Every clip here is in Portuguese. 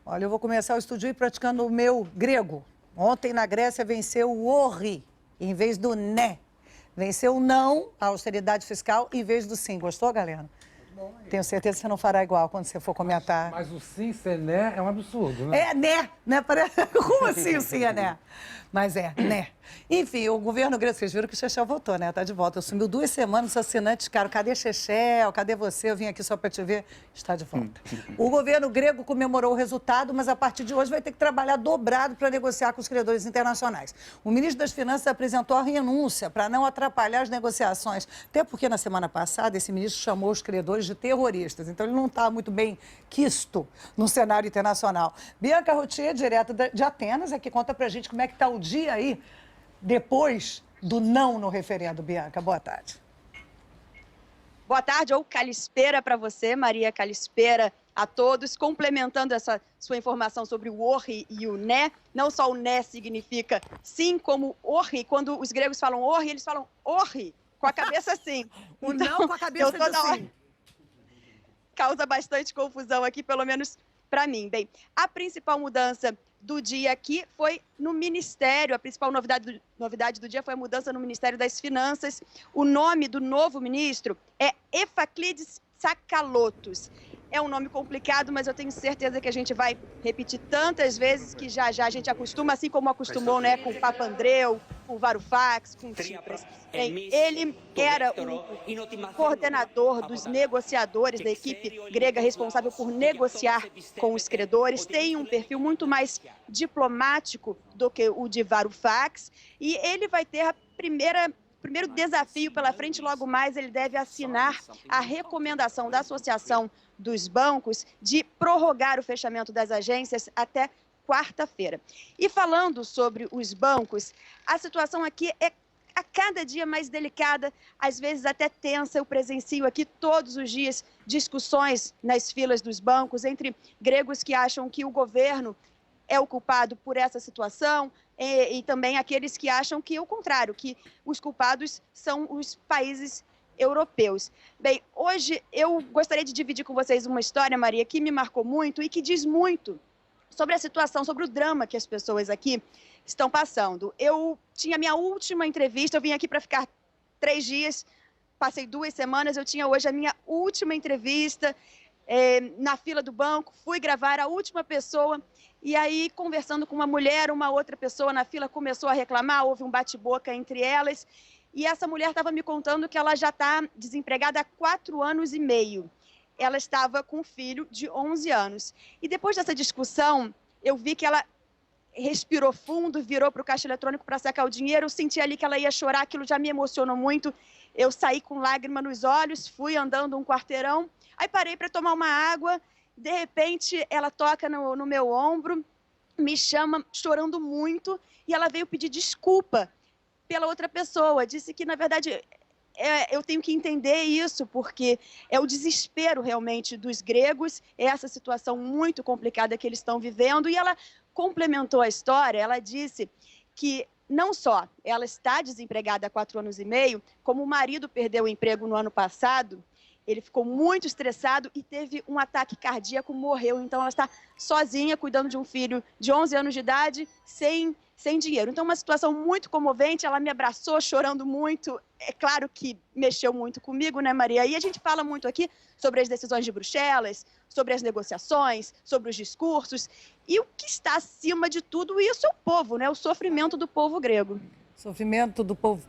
Olha, eu vou começar o estúdio praticando o meu grego. Ontem na Grécia venceu o orri em vez do né. Venceu o não, a austeridade fiscal, em vez do sim. Gostou, galera? Bom, tenho certeza que você não fará igual quando você for comentar. Mas o sim ser né é um absurdo, né? É né, né? Como assim o sim é né? Mas é, né? Enfim, o governo grego, vocês viram que o Chechel voltou, né? Tá de volta. Sumiu 2 semanas, os assinantes, cara, cadê Chechel? Cadê você? Eu vim aqui só para te ver. Está de volta. O governo grego comemorou o resultado, mas a partir de hoje vai ter que trabalhar dobrado para negociar com os credores internacionais. O ministro das Finanças apresentou a renúncia para não atrapalhar as negociações. Até porque na semana passada esse ministro chamou os credores de terroristas. Então ele não está muito bem quisto no cenário internacional. Bianca Routier, direto de Atenas, aqui conta pra gente como é que está o dia aí depois do não no referendo. Bianca, boa tarde. Boa tarde, ou calispera para você, Maria, calispera a todos, complementando essa sua informação sobre o orri e o né. Não só o né significa sim, como orri. Quando os gregos falam orri, eles falam orri, com a cabeça assim. O então, não com a cabeça de sim. Causa bastante confusão aqui, pelo menos para mim. Bem, a principal mudança do dia aqui foi no Ministério. A principal novidade do dia foi a mudança no Ministério das Finanças. O nome do novo ministro é Efaklides Tsakalotos. É um nome complicado, mas eu tenho certeza que a gente vai repetir tantas vezes que já a gente acostuma, assim como acostumou, né, com o Papandreou, com o Varoufakis, com o Tsipras. Bem, ele era o coordenador dos negociadores da equipe grega responsável por negociar com os credores, tem um perfil muito mais diplomático do que o de Varoufakis, e ele vai ter primeiro desafio pela frente. Logo mais ele deve assinar a recomendação da Associação dos Bancos de prorrogar o fechamento das agências até quarta-feira. E falando sobre os bancos, a situação aqui é a cada dia mais delicada, às vezes até tensa. Eu presencio aqui todos os dias discussões nas filas dos bancos entre gregos que acham que o governo é o culpado por essa situação e também aqueles que acham que é o contrário, que os culpados são os países europeus. Bem, hoje eu gostaria de dividir com vocês uma história, Maria, que me marcou muito e que diz muito sobre a situação, sobre o drama que as pessoas aqui estão passando. Eu tinha minha última entrevista, eu vim aqui para ficar 3 dias, passei 2 semanas, eu tinha hoje a minha última entrevista na fila do banco, fui gravar a última pessoa, e aí, conversando com uma mulher, uma outra pessoa na fila começou a reclamar, houve um bate-boca entre elas, e essa mulher estava me contando que ela já está desempregada há 4 anos e meio. Ela estava com um filho de 11 anos. E depois dessa discussão, eu vi que ela respirou fundo, virou para o caixa eletrônico para sacar o dinheiro. Eu senti ali que ela ia chorar, aquilo já me emocionou muito. Eu saí com lágrima nos olhos, fui andando um quarteirão, aí parei para tomar uma água. De repente, ela toca no meu ombro, me chama chorando muito, e ela veio pedir desculpa pela outra pessoa. Disse que, na verdade, eu tenho que entender isso, porque é o desespero realmente dos gregos, é essa situação muito complicada que eles estão vivendo. E ela complementou a história, ela disse que não só ela está desempregada há 4 anos e meio, como o marido perdeu o emprego no ano passado, ele ficou muito estressado e teve um ataque cardíaco, morreu. Então ela está sozinha, cuidando de um filho de 11 anos de idade, sem dinheiro. Então, uma situação muito comovente. Ela me abraçou, chorando muito. É claro que mexeu muito comigo, né, Maria? E a gente fala muito aqui sobre as decisões de Bruxelas, sobre as negociações, sobre os discursos. E o que está acima de tudo isso é o povo, né? O sofrimento do povo grego. Sofrimento do povo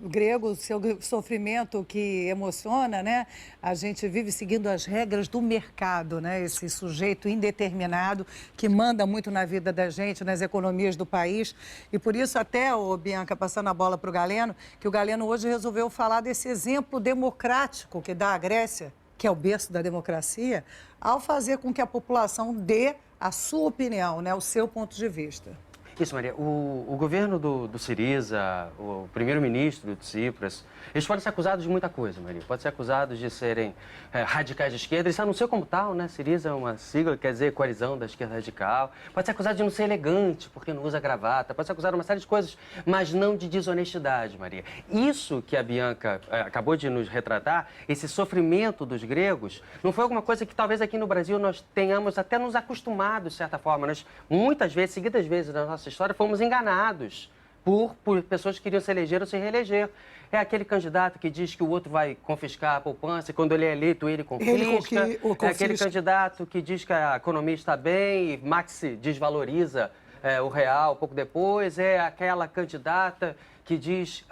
grego, seu sofrimento que emociona, né? A gente vive seguindo as regras do mercado, né? Esse sujeito indeterminado que manda muito na vida da gente, nas economias do país. E por isso até, Bianca, passando a bola para o Galeno, que o Galeno hoje resolveu falar desse exemplo democrático que dá a Grécia, que é o berço da democracia, ao fazer com que a população dê a sua opinião, né? O seu ponto de vista. Isso, Maria. O governo do Syriza, o primeiro-ministro do Tsipras, eles podem ser acusados de muita coisa, Maria. Podem ser acusados de serem radicais de esquerda. Eles anunciam como tal, né? Syriza é uma sigla, quer dizer coalizão da esquerda radical. Pode ser acusado de não ser elegante, porque não usa gravata. Pode ser acusado de uma série de coisas, mas não de desonestidade, Maria. Isso que a Bianca acabou de nos retratar, esse sofrimento dos gregos, não foi alguma coisa que talvez aqui no Brasil nós tenhamos até nos acostumado, de certa forma. Nós, muitas vezes, seguidas vezes na nossa história, fomos enganados por pessoas que queriam se eleger ou se reeleger. É aquele candidato que diz que o outro vai confiscar a poupança e quando ele é eleito ele confisca. É aquele candidato que diz que a economia está bem e Maxi desvaloriza o real pouco depois. É aquela candidata que diz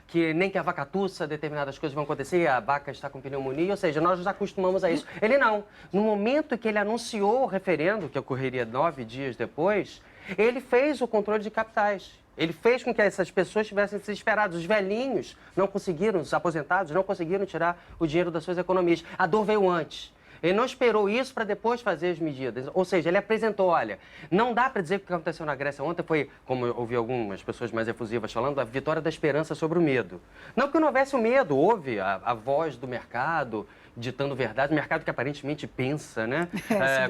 que nem que a vaca tussa determinadas coisas vão acontecer, a vaca está com pneumonia, ou seja, nós nos acostumamos a isso. Ele não. No momento que ele anunciou o referendo, que ocorreria 9 dias depois, ele fez o controle de capitais. Ele fez com que essas pessoas tivessem desesperadas. Os velhinhos não conseguiram, os aposentados não conseguiram tirar o dinheiro das suas economias. A dor veio antes. Ele não esperou isso para depois fazer as medidas. Ou seja, ele apresentou, olha, não dá para dizer que o que aconteceu na Grécia ontem foi, como eu ouvi algumas pessoas mais efusivas falando, a vitória da esperança sobre o medo. Não que não houvesse o medo, houve a voz do mercado ditando verdade, o mercado que aparentemente pensa, né?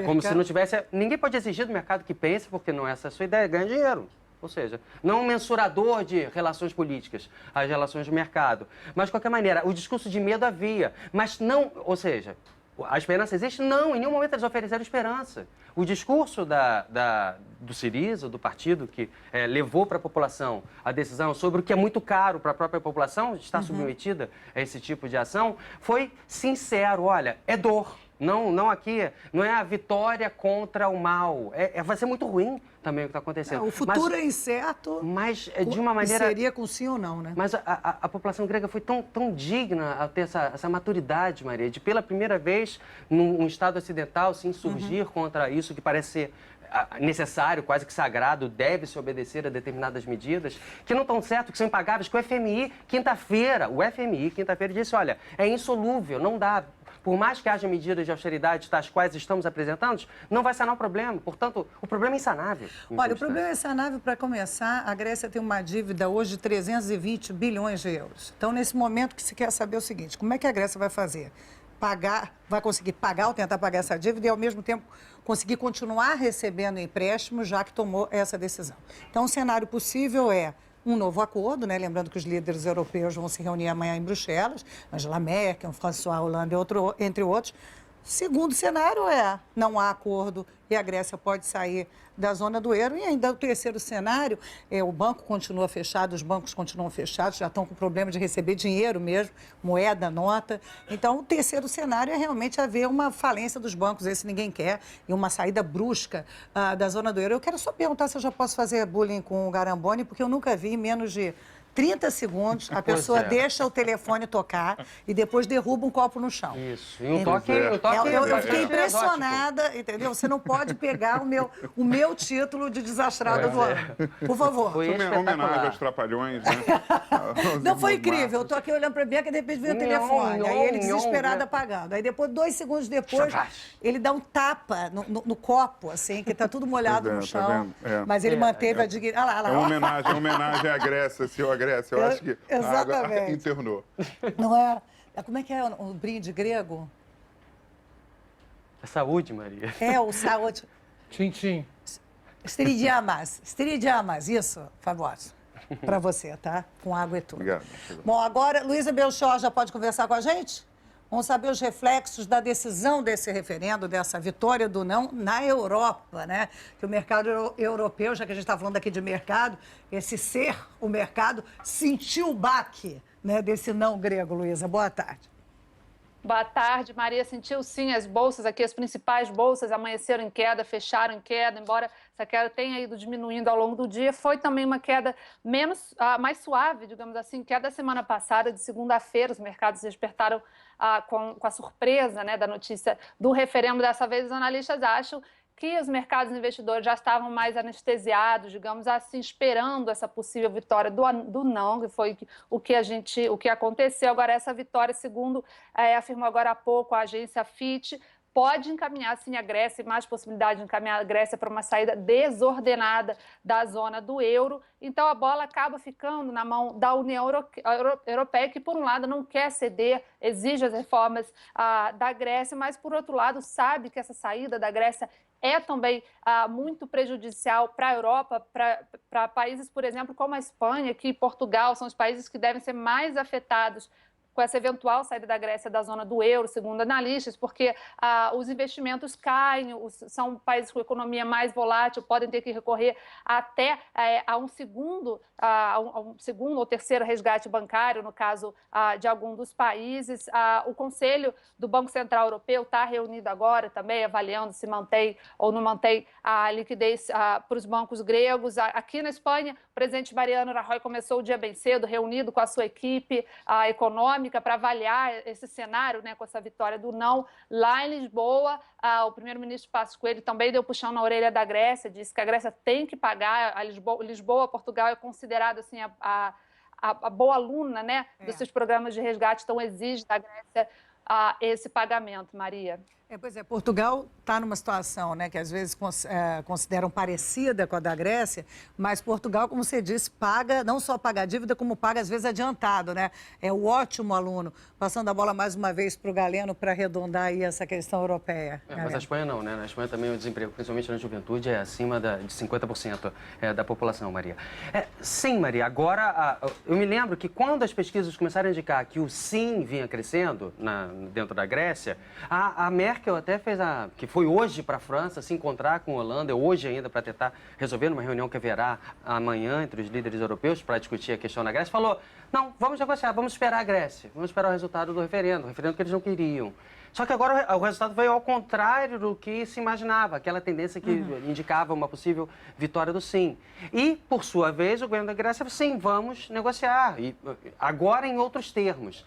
Como se não tivesse... Ninguém pode exigir do mercado que pense, porque não é essa a sua ideia, ganha dinheiro. Ou seja, não um mensurador de relações políticas, as relações de mercado. Mas, de qualquer maneira, o discurso de medo havia, mas não... Ou seja, a esperança existe? Não, em nenhum momento eles ofereceram esperança. O discurso do Syriza, do partido que levou para a população a decisão sobre o que é muito caro para a própria população estar submetida a esse tipo de ação, foi sincero, olha, é dor. Não aqui, não é a vitória contra o mal. Vai ser muito ruim também o que está acontecendo. O futuro é incerto. Mas de uma maneira... Seria com sim ou não, né? Mas a população grega foi tão digna a ter essa maturidade, Maria, de pela primeira vez num Estado ocidental se insurgir contra isso que parece ser necessário, quase que sagrado, deve-se obedecer a determinadas medidas, que não estão certo, que são impagáveis, que o FMI, quinta-feira, disse, olha, é insolúvel, não dá. Por mais que haja medidas de austeridade, tais quais estamos apresentando, não vai sanar o problema. Portanto, o problema é insanável. Olha, o problema é insanável, para começar, a Grécia tem uma dívida hoje de 320 bilhões de euros. Então, nesse momento, que se quer saber o seguinte, como é que a Grécia vai fazer? Vai conseguir pagar ou tentar pagar essa dívida e, ao mesmo tempo, conseguir continuar recebendo empréstimos, já que tomou essa decisão. Então, o cenário possível é um novo acordo, né? Lembrando que os líderes europeus vão se reunir amanhã em Bruxelas, Angela Merkel, François Hollande, entre outros. Segundo cenário não há acordo e a Grécia pode sair da zona do euro. E ainda o terceiro cenário o banco continua fechado, os bancos continuam fechados, já estão com problema de receber dinheiro mesmo, moeda, nota. Então, o terceiro cenário é realmente haver uma falência dos bancos, esse ninguém quer, e uma saída brusca da zona do euro. Eu quero só perguntar se eu já posso fazer bullying com o Garamboni, porque eu nunca vi em menos de 30 segundos, a pessoa deixa o telefone tocar e depois derruba um copo no chão. Isso. E um toque eu fiquei impressionada, entendeu? Você não pode pegar o meu título de desastrada do ano. Por favor. Foi homenagem aos Trapalhões, né? Não, foi incrível. Eu tô aqui olhando para a Bianca e de repente veio o telefone. Aí ele desesperado apagando. Aí depois, 2 segundos depois, ele dá um tapa no copo, assim, que tá tudo molhado no chão. Mas ele manteve a dignidade. É uma homenagem à Grécia, senhor Grécia. Eu acho que a água internou. Não é? Como é que é o brinde grego? É saúde, Maria. O saúde. Tchim. Esteridiamas, isso, favor. Para você, tá? Com água e tudo. Obrigado. Bom, agora, Luísa Belchior já pode conversar com a gente? Vamos saber os reflexos da decisão desse referendo, dessa vitória do não na Europa, né? Que o mercado europeu, já que a gente está falando aqui de mercado, o mercado sentiu o baque, né, desse não grego, Luísa. Boa tarde. Boa tarde, Maria. Sentiu sim as bolsas aqui, as principais bolsas amanheceram em queda, fecharam em queda, embora essa queda tenha ido diminuindo ao longo do dia. Foi também uma queda mais suave, digamos assim, que a da semana passada, de segunda-feira. Os mercados despertaram com a surpresa, né, da notícia do referendo. Dessa vez, os analistas acham que os mercados investidores já estavam mais anestesiados, digamos assim, esperando essa possível vitória do não, que foi o que aconteceu. Agora, essa vitória, segundo afirmou agora há pouco a agência Fitch, pode encaminhar, sim, a Grécia, mais possibilidade de encaminhar a Grécia para uma saída desordenada da zona do euro. Então, a bola acaba ficando na mão da União Europeia, que, por um lado, não quer ceder, exige as reformas da Grécia, mas, por outro lado, sabe que essa saída da Grécia é também muito prejudicial para a Europa, para países, por exemplo, como a Espanha, que Portugal, são os países que devem ser mais afetados com essa eventual saída da Grécia da zona do euro, segundo analistas, porque os investimentos caem, são países com economia mais volátil, podem ter que recorrer até a um segundo ou terceiro resgate bancário, no caso de algum dos países. O Conselho do Banco Central Europeu está reunido agora também, avaliando se mantém ou não mantém a liquidez para os bancos gregos. Aqui na Espanha, o presidente Mariano Rajoy começou o dia bem cedo, reunido com a sua equipe econômica, para avaliar esse cenário, né, com essa vitória do não. Lá em Lisboa, o primeiro-ministro Passos Coelho também deu puxão na orelha da Grécia, disse que a Grécia tem que pagar. Lisboa, Portugal, é considerado assim, a boa aluna, né, dos seus programas de resgate, então exige da Grécia esse pagamento, Maria. Pois é, Portugal está numa situação, né, que às vezes consideram parecida com a da Grécia, mas Portugal, como você disse, paga, não só paga a dívida, como paga às vezes adiantado, né? É o ótimo aluno. Passando a bola mais uma vez para o Galeno para arredondar aí essa questão europeia. Mas a Espanha não, né? Na Espanha também o desemprego, principalmente na juventude, é acima de 50% da população, Maria. Sim, Maria, agora eu me lembro que quando as pesquisas começaram a indicar que o sim vinha crescendo dentro da Grécia, a Merkel até fez que foi hoje para a França se encontrar com a Holanda, hoje ainda, para tentar resolver numa reunião que haverá amanhã entre os líderes europeus para discutir a questão da Grécia, falou, não, vamos negociar, vamos esperar a Grécia, vamos esperar o resultado do referendo que eles não queriam. Só que agora o resultado veio ao contrário do que se imaginava, aquela tendência que indicava uma possível vitória do sim. E, por sua vez, o governo da Grécia falou, sim, vamos negociar, e agora em outros termos.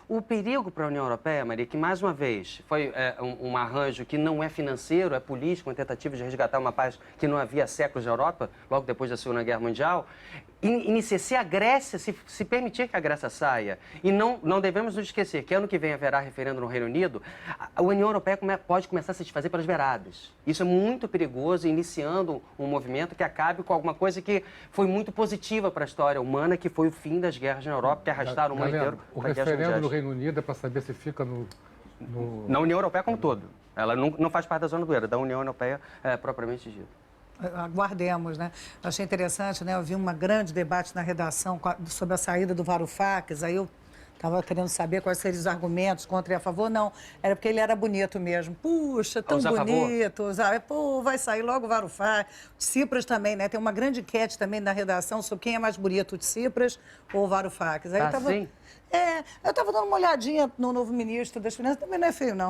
O perigo para a União Europeia, Maria, que mais uma vez foi um arranjo que não é financeiro, é político, uma tentativa de resgatar uma paz que não havia há séculos na Europa, logo depois da Segunda Guerra Mundial, se a Grécia, se permitir que a Grécia saia, e não devemos nos esquecer que ano que vem haverá referendo no Reino Unido, a União Europeia pode começar a se desfazer pelas beiradas. Isso é muito perigoso, iniciando um movimento que acabe com alguma coisa que foi muito positiva para a história humana, que foi o fim das guerras na Europa, que arrastaram o mundo inteiro o para guerras mundiais. referendo no Reino Unido é para saber se fica na União Europeia como um todo. Ela não faz parte da zona do euro, da União Europeia propriamente dita. Aguardemos, né? Eu achei interessante, né? Eu vi um grande debate na redação sobre a saída do Varoufakis, aí eu estava querendo saber quais seriam os argumentos contra e a favor. Não, era porque ele era bonito mesmo. Puxa, tão bonito. Pô, vai sair logo o Varoufakis. Tsipras também, né? Tem uma grande enquete também na redação sobre quem é mais bonito, o Tsipras ou o Varoufakis. Aí sim? eu estava dando uma olhadinha no novo ministro das Finanças, também não é feio, não.